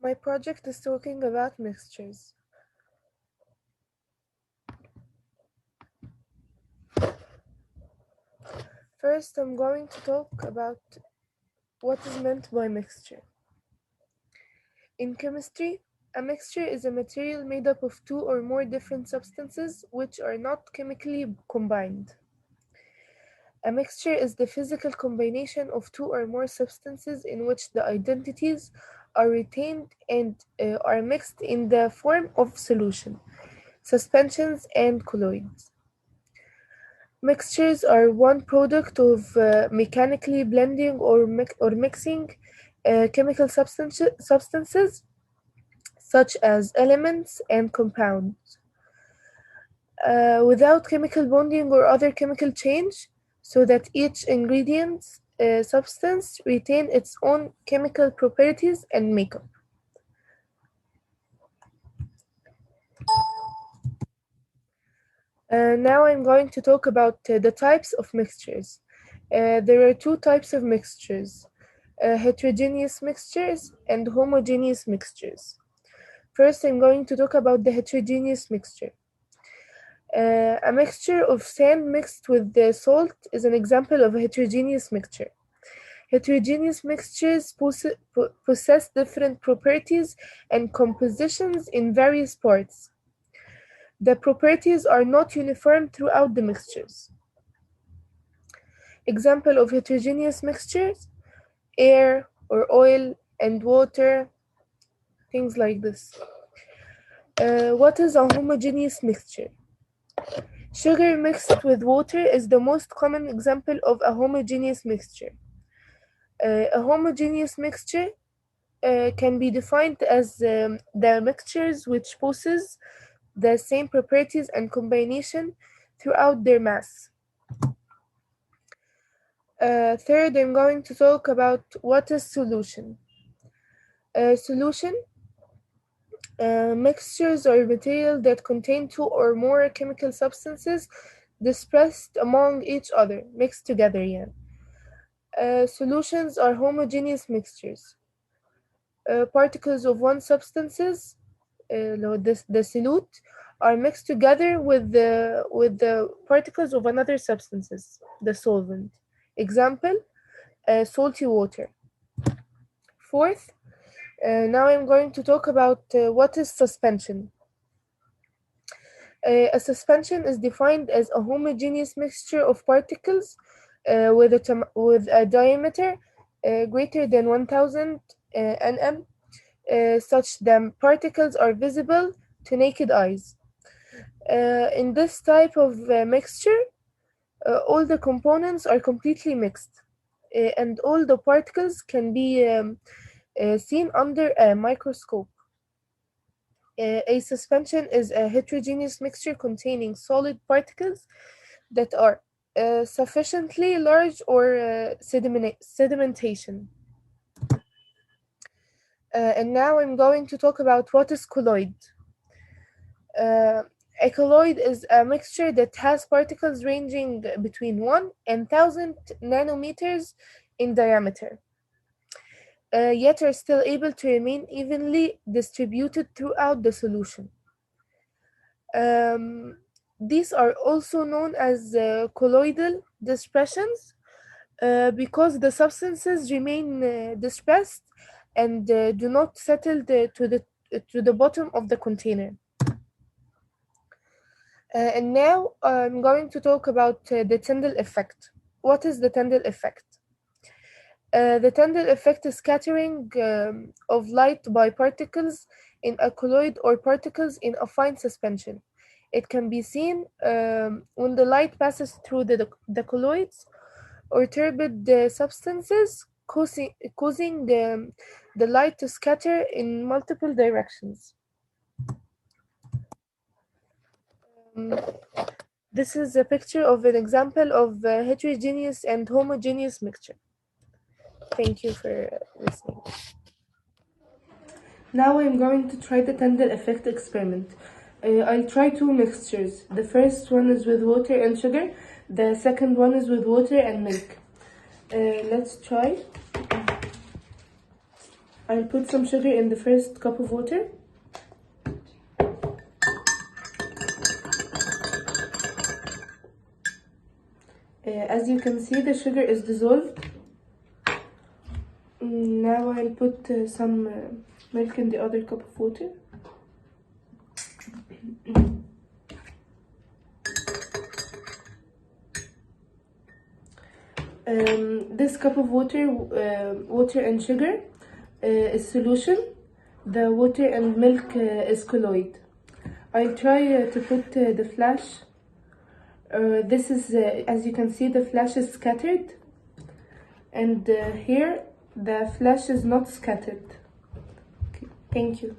My project is talking about mixtures. First, I'm going to talk about what is meant by mixture. In chemistry, a mixture is a material made up of two or more different substances which are not chemically combined. A mixture is the physical combination of two or more substances in which the identities are retained and are mixed in the form of solution, suspensions, and colloids. Mixtures are one product of mechanically blending or mixing chemical substances such as elements and compounds without chemical bonding or other chemical change, so that each ingredient substance retain its own chemical properties and makeup. Now I'm going to talk about the types of mixtures. There are two types of mixtures, heterogeneous mixtures and homogeneous mixtures. First, I'm going to talk about the heterogeneous mixture. A mixture of sand mixed with the salt is an example of a heterogeneous mixture. Heterogeneous mixtures possess different properties and compositions in various parts. The properties are not uniform throughout the mixtures. Example of heterogeneous mixtures: air or oil and water, things like this. What is a homogeneous mixture? Sugar mixed with water is the most common example of a homogeneous mixture. A homogeneous mixture can be defined as the mixtures which possess the same properties and combination throughout their mass. Third, I'm going to talk about what is solution. Solution mixtures are material that contain two or more chemical substances dispersed among each other, mixed together. Solutions are homogeneous mixtures. Particles of one substances, the solute, are mixed together with the particles of another substances, the solvent. Example: salty water. Fourth, now I'm going to talk about what is suspension. A suspension is defined as a homogeneous mixture of particles with a diameter greater than 1000 nm, such that particles are visible to naked eyes. In this type of mixture, all the components are completely mixed, and all the particles can be seen under a microscope. A suspension is a heterogeneous mixture containing solid particles that are sufficiently large or sedimentation. And now I'm going to talk about what is colloid. Uh, a colloid is a mixture that has particles ranging between 1 and 1000 nanometers in diameter, yet are still able to remain evenly distributed throughout the solution. Um, these are also known as colloidal dispersions because the substances remain dispersed and do not settle to the bottom of the container. And now I'm going to talk about the Tyndall effect. What is the Tyndall effect? The Tyndall effect is scattering of light by particles in a colloid or particles in a fine suspension. It can be seen when the light passes through the colloids or turbid substances, causing the light to scatter in multiple directions. Um, this is a picture of an example of a heterogeneous and homogeneous mixture. Thank you for listening. Now I'm going to try the Tyndall effect experiment. I'll try two mixtures. The first one is with water and sugar. The second one is with water and milk. Let's try. I'll put some sugar in the first cup of water. As you can see, the sugar is dissolved. Now I'll put some milk in the other cup of water. This cup of water, water and sugar is solution. The water and milk is colloid. I'll try to put the flash. This is, as you can see, the flash is scattered, and here the flash is not scattered. Okay, thank you.